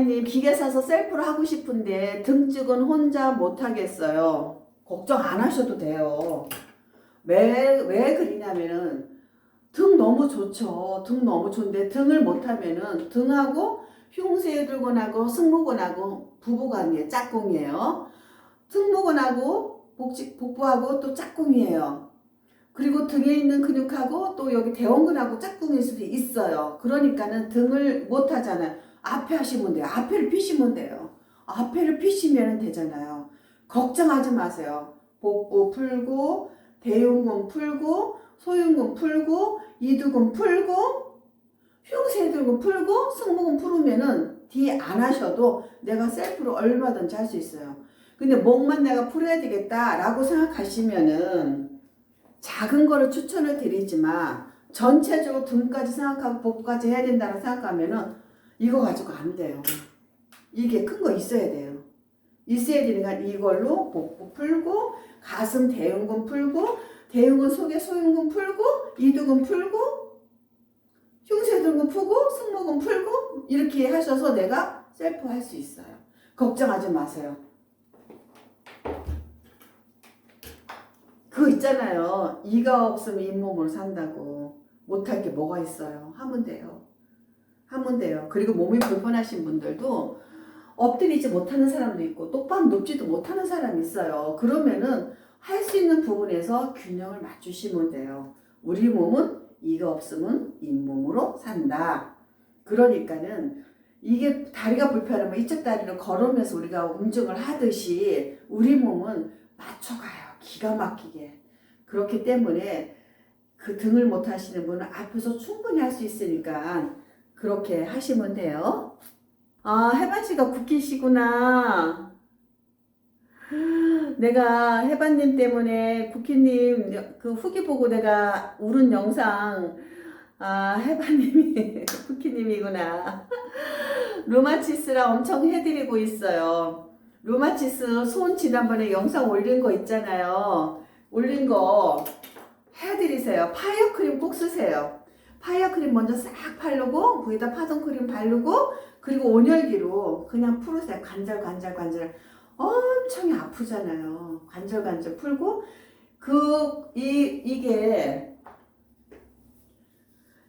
님 기계 사서 셀프로 하고 싶은데 등찍은 혼자 못 하겠어요. 걱정 안 하셔도 돼요. 왜 그러냐면은 등 너무 좋죠. 등 너무 좋은데 등을 못 하면은 등하고 흉쇄들근하고 승모근하고 부부간이에요. 짝꿍이에요. 승모근하고 복부하고 또 짝꿍이에요. 그리고 등에 있는 근육하고 또 여기 대원근하고 짝꿍일 수도 있어요. 그러니까는 등을 못 하잖아요. 앞에 하시면 돼요. 앞에를 피시면 돼요. 앞에를 피시면 되잖아요. 걱정하지 마세요. 복부 풀고 대흉근 풀고 소흉근 풀고 이두근 풀고 흉쇄들근 풀고 승모근 풀으면은 뒤 안 하셔도 내가 셀프로 얼마든지 할 수 있어요. 근데 목만 내가 풀어야 되겠다라고 생각하시면은 작은 거를 추천을 드리지만 전체적으로 등까지 생각하고 복부까지 해야 된다고 생각하면은 이거 가지고 안 돼요. 이게 큰 거 있어야 돼요. 있어야 되니까 이걸로 복부 풀고 가슴 대흉근 풀고 대흉근 속에 소흉근 풀고 이두근 풀고 흉쇄등근 풀고 승모근 풀고 이렇게 하셔서 내가 셀프 할 수 있어요. 걱정하지 마세요. 그거 있잖아요. 이가 없으면 잇몸으로 산다고. 못할 게 뭐가 있어요. 하면 돼요. 하면 돼요. 그리고 몸이 불편하신 분들도 엎드리지 못하는 사람도 있고 똑바로 눕지도 못하는 사람이 있어요. 그러면은 할 수 있는 부분에서 균형을 맞추시면 돼요. 우리 몸은 이가 없으면 잇몸으로 산다. 그러니까는 이게 다리가 불편하면 이쪽 다리로 걸으면서 우리가 운동을 하듯이 우리 몸은 맞춰가요. 기가 막히게. 그렇기 때문에 그 등을 못 하시는 분은 앞에서 충분히 할 수 있으니까 그렇게 하시면 돼요. 아, 혜반씨가 국기시구나. 내가 혜반님 때문에 국기님 그 후기 보고 내가 울은 영상, 아, 혜반님이 국기님이구나. 루마티스랑 엄청 해드리고 있어요. 루마티스 손 지난번에 영상 올린 거 있잖아요. 올린 거 해드리세요. 파이어 크림 꼭 쓰세요. 파이어 크림 먼저 싹 바르고 거기다 파동 크림 바르고 그리고 온열기로 그냥 풀으세요. 관절 엄청 아프잖아요. 관절 풀고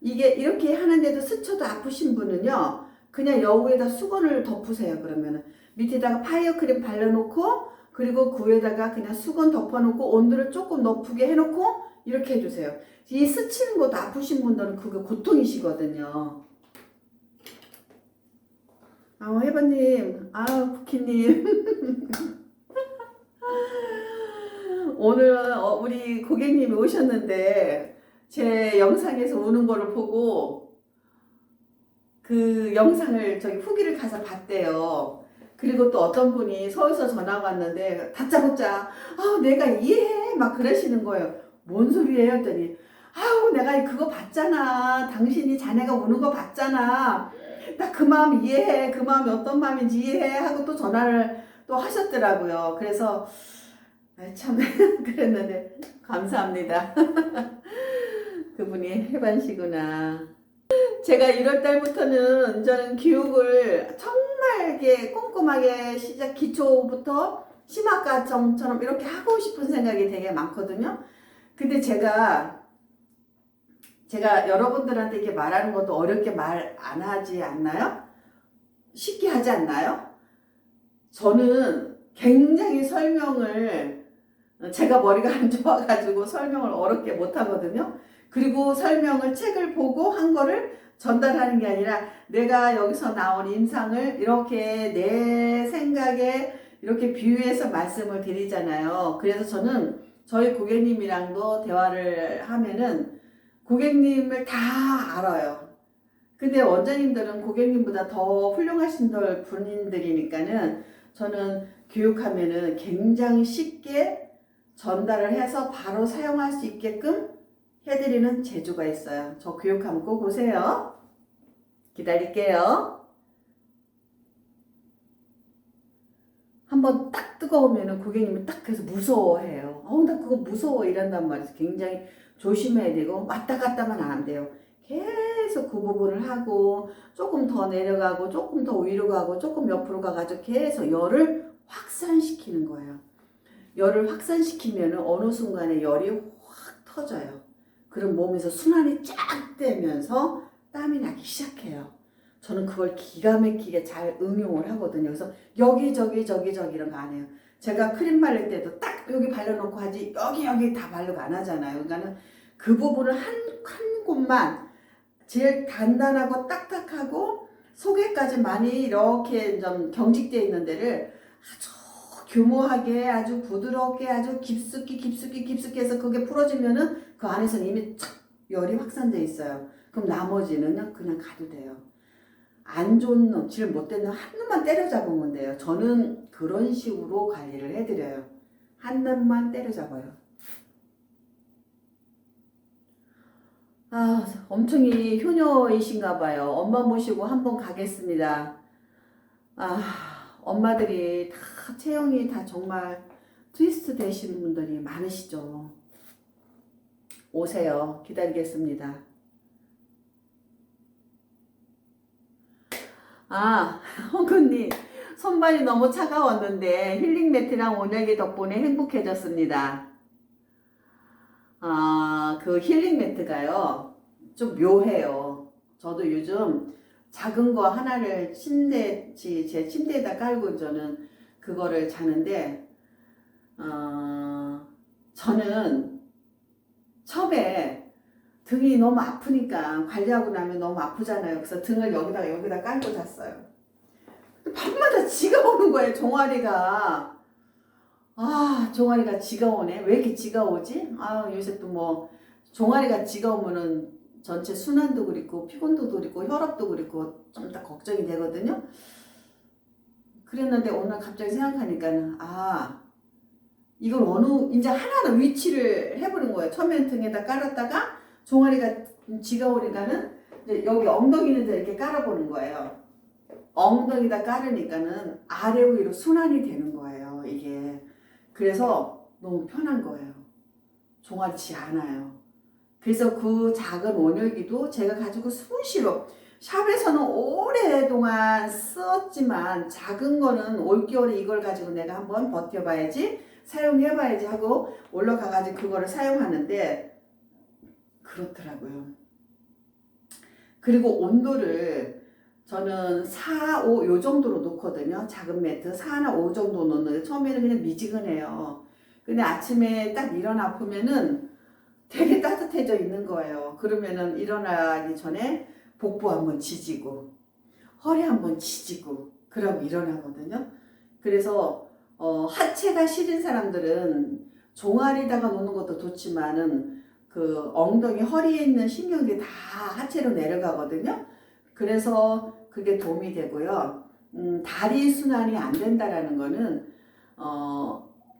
이게 이렇게 하는데도 스쳐도 아프신 분은요. 그냥 여기에다 수건을 덮으세요. 그러면은 밑에다가 파이어 크림 발라놓고 그리고 그 위에다가 그냥 수건 덮어놓고 온도를 조금 높게 해놓고 이렇게 해주세요. 이 스치는 것도 아프신 분들은 그게 고통이시거든요. 아, 혜반님, 아, 쿠키님. 오늘 우리 고객님이 오셨는데 제 영상에서 오는 거를 보고 그 영상을 저기 후기를 가서 봤대요. 그리고 또 어떤 분이 서울서 전화가 왔는데 다짜고짜 내가 이해해 막 그러시는 거예요. 뭔 소리예요 했더니 내가 그거 봤잖아. 당신이 자네가 우는 거 봤잖아. 나 그 마음 이해해. 그 마음이 어떤 마음인지 이해해 하고 또 전화를 또 하셨더라고요. 그래서 참 그랬는데 감사합니다. 그분이 해반시구나. 제가 1월 달부터는 저는 교육을 정말 이렇게 꼼꼼하게 기초부터 심화과정처럼 이렇게 하고 싶은 생각이 되게 많거든요. 근데 제가 여러분들한테 이렇게 말하는 것도 어렵게 말 안 하지 않나요? 쉽게 하지 않나요? 저는 굉장히 설명을 제가 머리가 안 좋아가지고 설명을 어렵게 못 하거든요. 그리고 설명을 책을 보고 한 거를 전달하는 게 아니라 내가 여기서 나온 임상을 이렇게 내 생각에 이렇게 비유해서 말씀을 드리잖아요. 그래서 저는 저희 고객님이랑도 대화를 하면은 고객님을 다 알아요. 근데 원장님들은 고객님보다 더 훌륭하신 분들이니까는 저는 교육하면은 굉장히 쉽게 전달을 해서 바로 사용할 수 있게끔 해드리는 재주가 있어요. 저 교육하면 꼭 오세요. 기다릴게요. 한번 딱 뜨거우면은 고객님이 딱 그래서 무서워해요. 나 그거 무서워 이런단 말이죠. 굉장히 조심해야 되고 왔다 갔다만 안 돼요. 계속 계속 그 부분을 하고 조금 더 내려가고 조금 더 위로 가고 조금 옆으로 가가지고 계속 열을 확산시키는 거예요. 열을 확산시키면 어느 순간에 열이 확 터져요. 그럼 몸에서 순환이 쫙 되면서 땀이 나기 시작해요. 저는 그걸 기가 막히게 잘 응용을 하거든요. 그래서 여기저기 이런 거 안 해요. 제가 크림 바를 때도 딱 여기 발라놓고 하지 여기 다 바르고 안 하잖아요. 그러니까는 그 부분을 한 곳만 제일 단단하고 딱딱하고 속에까지 많이 이렇게 좀 경직되어 있는 데를 아주 교모하게 아주 부드럽게 아주 깊숙이 해서 그게 풀어지면은 그 안에서는 이미 촥 열이 확산되어 있어요. 그럼 나머지는요 그냥 가도 돼요. 안 좋은 놈, 질 못된 놈 한 놈만 때려잡으면 돼요. 저는 그런 식으로 관리를 해드려요. 한 놈만 때려잡아요. 아, 엄청이 효녀이신가 봐요. 엄마 모시고 한번 가겠습니다. 아, 엄마들이 다 체형이 다 정말 트위스트 되시는 분들이 많으시죠. 오세요. 기다리겠습니다. 아, 홍근님, 손발이 너무 차가웠는데 힐링 매트랑 온열기 덕분에 행복해졌습니다. 아, 그 힐링 매트가요, 좀 묘해요. 저도 요즘 작은 거 하나를 제 침대에다 깔고 저는 그거를 자는데, 저는 처음에 등이 너무 아프니까 관리하고 나면 너무 아프잖아요. 그래서 등을 여기다 깔고 잤어요. 밤마다 지가 오는 거예요, 종아리가. 아, 종아리가 지가 오네. 왜 이렇게 지가 오지? 아, 요새 또 뭐, 종아리가 지가 오면은 전체 순환도 그렇고, 피곤도 그렇고, 혈압도 그렇고, 좀 더 걱정이 되거든요. 그랬는데 오늘 갑자기 생각하니까는, 아, 이걸 이제 하나는 위치를 해보는 거예요. 처음엔 등에다 깔았다가, 종아리가 지가 오니까는, 이제 여기 엉덩이 있는 데 이렇게 깔아보는 거예요. 엉덩이다 깔으니까는 아래 위로 순환이 되는 거예요, 이게. 그래서 너무 편한 거예요. 종아리치 않아요. 그래서 그 작은 온열기도 제가 가지고 수시로 샵에서는 오랫동안 썼지만 작은 거는 올겨울에 이걸 가지고 내가 한번 버텨봐야지 사용해봐야지 하고 올라가가지고 그거를 사용하는데 그렇더라고요. 그리고 온도를 저는 4, 5 요 정도로 놓거든요. 작은 매트 4나 5 정도 놓는데 처음에는 그냥 미지근해요. 근데 아침에 딱 일어나 보면은 되게 따뜻해져 있는 거예요. 그러면은 일어나기 전에 복부 한번 지지고 허리 한번 지지고 그러고 일어나거든요. 그래서 하체가 시린 사람들은 종아리다가 놓는 것도 좋지만은 그 엉덩이 허리에 있는 신경들이 다 하체로 내려가거든요. 그래서 그게 도움이 되고요. 다리 순환이 안 된다라는 거는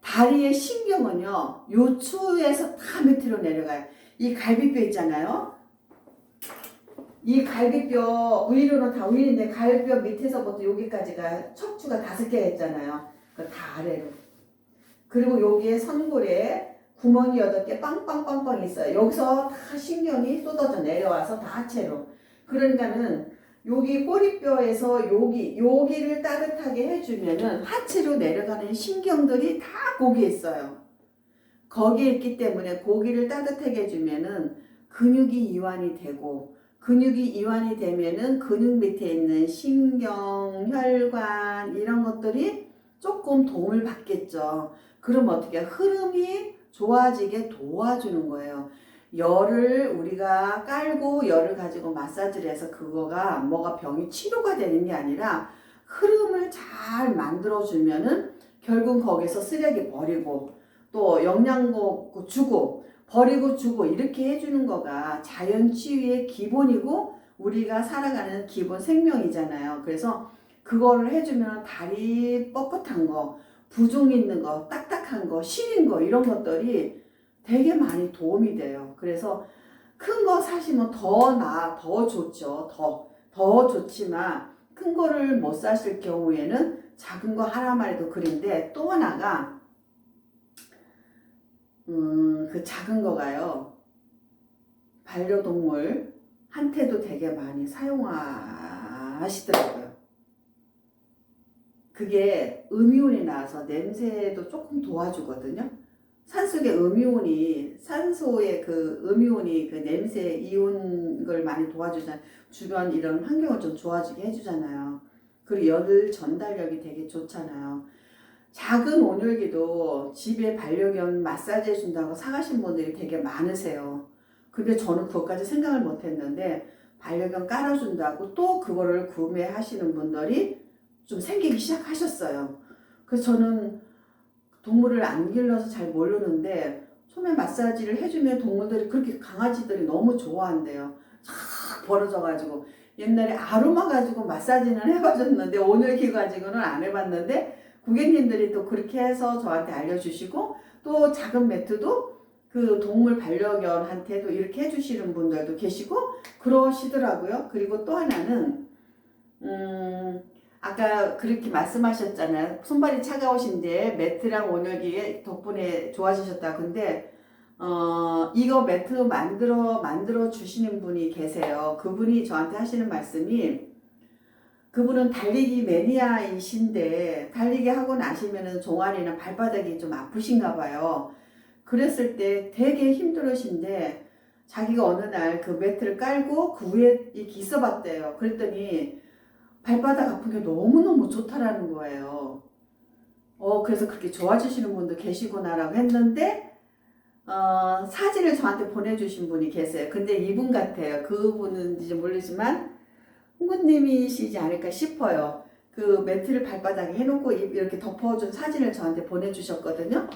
다리의 신경은요 요추에서 다 밑으로 내려가요. 이 갈비뼈 있잖아요. 이 갈비뼈 위로는 다 위인데 갈비뼈 밑에서부터 여기까지가 척추가 5개가 있잖아요. 다 아래로. 그리고 여기에 선골에 구멍이 8개 빵빵빵빵 있어요. 여기서 다 신경이 쏟아져 내려와서 다 하체로. 그러니까는 여기 꼬리뼈에서 여기를 따뜻하게 해주면은 하체로 내려가는 신경들이 다 거기에 있어요. 거기에 있기 때문에 고기를 따뜻하게 해주면은 근육이 이완이 되고 근육이 이완이 되면은 근육 밑에 있는 신경, 혈관 이런 것들이 조금 도움을 받겠죠. 그럼 어떻게 흐름이 좋아지게 도와주는 거예요. 열을 우리가 깔고 열을 가지고 마사지를 해서 그거가 뭐가 병이 치료가 되는 게 아니라 흐름을 잘 만들어주면은 결국 거기서 쓰레기 버리고 또 영양소 주고 버리고 주고 이렇게 해주는 거가 자연 치유의 기본이고 우리가 살아가는 기본 생명이잖아요. 그래서 그거를 해주면 다리 뻣뻣한 거, 부종 있는 거, 딱딱한 거, 시린 거 이런 것들이 되게 많이 도움이 돼요. 그래서 큰 거 사시면 더 좋죠. 더 좋지만 큰 거를 못 사실 경우에는 작은 거 하나만 해도 그린데 또 하나가 그 작은 거가요. 반려동물 한테도 되게 많이 사용하시더라고요. 그게 음이온이 나와서 냄새도 조금 도와주거든요. 산속의 음이온이, 산소의 그 음이온이 그 냄새 이온을 많이 도와주잖아요. 주변 이런 환경을 좀 좋아지게 해주잖아요. 그리고 열 전달력이 되게 좋잖아요. 작은 온열기도 집에 반려견 마사지 해준다고 사가신 분들이 되게 많으세요. 근데 저는 그것까지 생각을 못 했는데, 반려견 깔아준다고 또 그거를 구매하시는 분들이 좀 생기기 시작하셨어요. 그래서 저는 동물을 안 길러서 잘 모르는데, 소매 마사지를 해주면 동물들이 그렇게 강아지들이 너무 좋아한대요. 쫙 벌어져가지고. 옛날에 아로마 가지고 마사지는 해봐줬는데, 온열기 가지고는 안 해봤는데, 고객님들이 또 그렇게 해서 저한테 알려주시고, 또 작은 매트도 그 동물 반려견한테도 이렇게 해주시는 분들도 계시고 그러시더라고요. 그리고 또 하나는 아까 그렇게 말씀하셨잖아요. 손발이 차가우신데 매트랑 온열기 덕분에 좋아지셨다. 근데 이거 매트 만들어 주시는 분이 계세요. 그분이 저한테 하시는 말씀이, 그분은 달리기 매니아이신데 달리기 하고 나시면은 종아리나 발바닥이 좀 아프신가 봐요. 그랬을 때 되게 힘들으신데 자기가 어느 날 그 매트를 깔고 그 위에 이렇게 있어 봤대요. 그랬더니 발바닥 아픈 게 너무너무 좋다라는 거예요. 그래서 그렇게 좋아지시는 분도 계시구나라고 했는데, 사진을 저한테 보내주신 분이 계세요. 근데 이분 같아요. 그분은지 모르지만 홍구님이시지 않을까 싶어요. 그 매트를 발바닥에 해놓고 이렇게 덮어준 사진을 저한테 보내주셨거든요.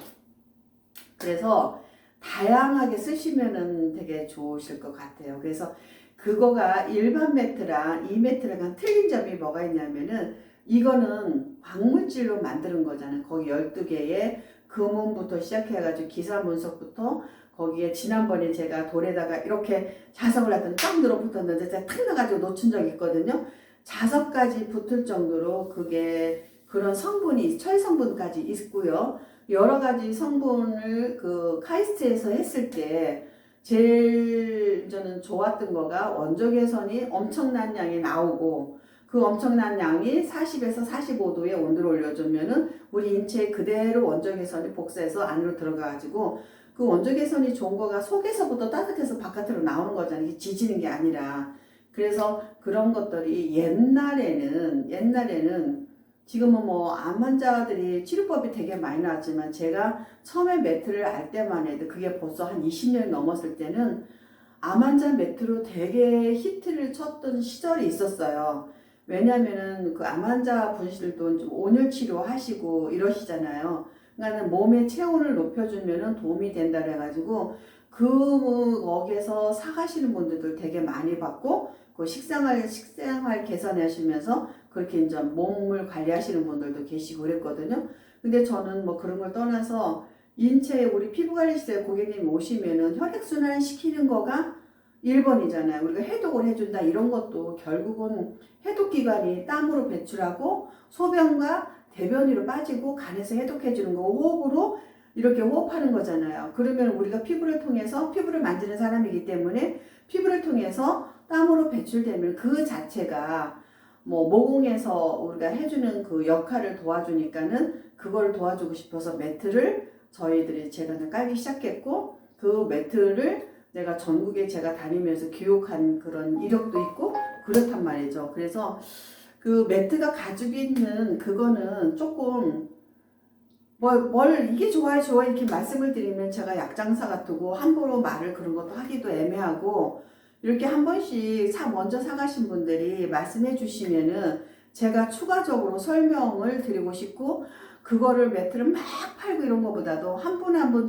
그래서 다양하게 쓰시면은 되게 좋으실 것 같아요. 그래서 그거가 일반 매트랑 이 매트랑 틀린 점이 뭐가 있냐면은, 이거는 광물질로 만드는 거잖아요. 거기 12개의 금은부터 시작해가지고 기사 분석부터, 거기에 지난번에 제가 돌에다가 이렇게 자석을 놨더니 딱 늘어붙었는데 제가 탁 나가지고 놓친 적이 있거든요. 자석까지 붙을 정도로 그게 그런 성분이, 철 성분까지 있고요. 여러 가지 성분을 그 카이스트에서 했을 때 제일 저는 좋았던 거가 원적 개선이 엄청난 양이 나오고, 그 엄청난 양이 40에서 45도의 온도를 올려주면은 우리 인체에 그대로 원적 개선이 복사해서 안으로 들어가가지고, 그 원적 개선이 좋은 거가 속에서부터 따뜻해서 바깥으로 나오는 거잖아요. 이게 지지는 게 아니라. 그래서 그런 것들이 옛날에는 지금은 뭐 암 환자들이 치료법이 되게 많이 나왔지만, 제가 처음에 매트를 알 때만 해도 그게 벌써 한 20년이 넘었을 때는 암 환자 매트로 되게 히트를 쳤던 시절이 있었어요. 왜냐면은 그 암 환자 분들도 좀 온열 치료 하시고 이러시잖아요. 그러니까 몸의 체온을 높여주면은 도움이 된다 그래가지고 거기에서 사가시는 분들도 되게 많이 받고, 그 식생활 개선하시면서 그렇게 이제 몸을 관리하시는 분들도 계시고 그랬거든요. 근데 저는 뭐 그런 걸 떠나서, 인체에 우리 피부관리실에 고객님 오시면은 혈액순환 시키는 거가 1번이잖아요. 우리가 해독을 해준다 이런 것도 결국은 해독기관이 땀으로 배출하고 소변과 대변으로 빠지고 간에서 해독해주는 거 호흡으로 이렇게 호흡하는 거잖아요. 그러면 우리가 피부를 통해서, 피부를 만지는 사람이기 때문에 피부를 통해서 땀으로 배출되면 그 자체가 뭐 모공에서 우리가 해주는 그 역할을 도와주니까는 그걸 도와주고 싶어서 매트를 제가 깔기 시작했고, 그 매트를 내가 전국에 제가 다니면서 교육한 그런 이력도 있고 그렇단 말이죠. 그래서 그 매트가 가지고 있는 그거는 조금 이게 좋아요 이렇게 말씀을 드리면 제가 약장사 같고 함부로 말을 그런 것도 하기도 애매하고, 이렇게 한 번씩 먼저 사가신 분들이 말씀해 주시면은 제가 추가적으로 설명을 드리고 싶고, 그거를 매트를 막 팔고 이런 것보다도 한 분 한 분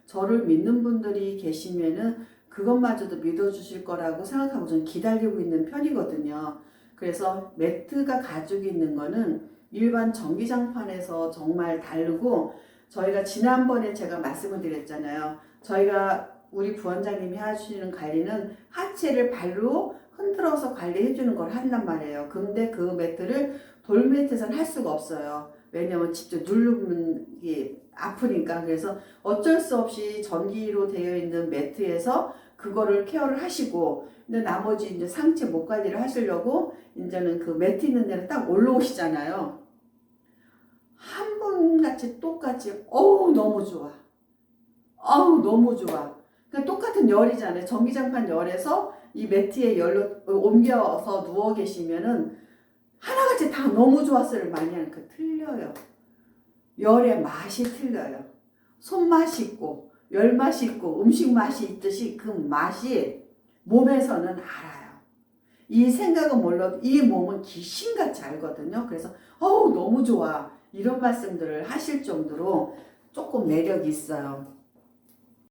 저를 믿는 분들이 계시면은 그것마저도 믿어주실 거라고 생각하고 저는 기다리고 있는 편이거든요. 그래서 매트가 가지고 있는 거는 일반 전기장판에서 정말 다르고, 저희가 지난번에 제가 말씀을 드렸잖아요. 저희가 우리 부원장님이 하시는 관리는 하체를 발로 흔들어서 관리해 주는 걸 한단 말이에요. 근데 그 매트를 돌매트에서는 할 수가 없어요. 왜냐면 직접 누르면 이게 아프니까. 그래서 어쩔 수 없이 전기로 되어 있는 매트에서 그거를 케어를 하시고, 근데 나머지 이제 상체 목 관리를 하시려고 이제는 그 매트 있는 데를 딱 올라오시잖아요. 한 분같이 똑같이 어우 너무 좋아. 어우 너무 좋아. 그러니까 똑같은 열이잖아요. 전기장판 열에서 이 매트에 열로 옮겨서 누워 계시면은 하나같이 다 너무 좋았어를 많이 하니까 틀려요. 열의 맛이 틀려요. 손맛이 있고 열맛이 있고 음식 맛이 있듯이 그 맛이 몸에서는 알아요. 이 생각은 몰라도 이 몸은 귀신같이 알거든요. 그래서 어우 너무 좋아 이런 말씀들을 하실 정도로 조금 매력이 있어요.